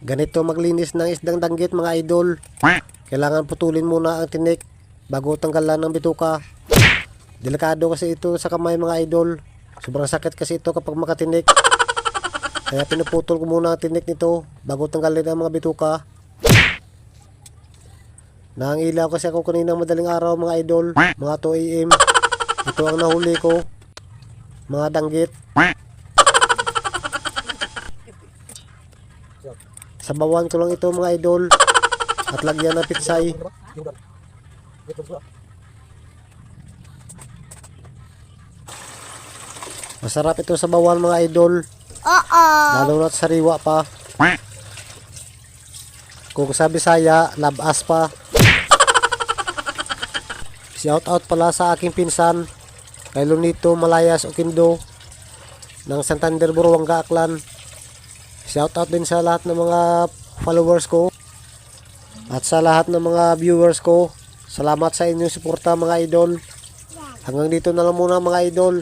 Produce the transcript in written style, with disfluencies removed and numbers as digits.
Ganito maglinis ng isdang danggit mga idol. Kailangan putulin muna ang tinik bago tanggalan ng bituka. Delikado kasi ito sa kamay mga idol. Sobrang sakit kasi ito kapag makatinik. Kaya pinuputol ko muna ang tinik nito bago tanggalin ang mga bituka. Nangilaw kasi ako kaninang madaling araw mga idol, mga 2 AM. Ito ang nahuli ko, mga danggit. Sabawan ko lang ito mga idol at lagyan ng pitsay. Masarap ito sabawan mga idol. Lalo na't sariwa pa. Kung sa Bisaya, labas pa. Shout out pala sa aking pinsan kay Lunito Malayas Oquindo ng Santander, Buruanga, Aklan. Shout out din sa lahat ng mga followers ko at sa lahat ng mga viewers ko. Salamat sa inyong suporta mga idol. Hanggang dito na lang muna mga idol.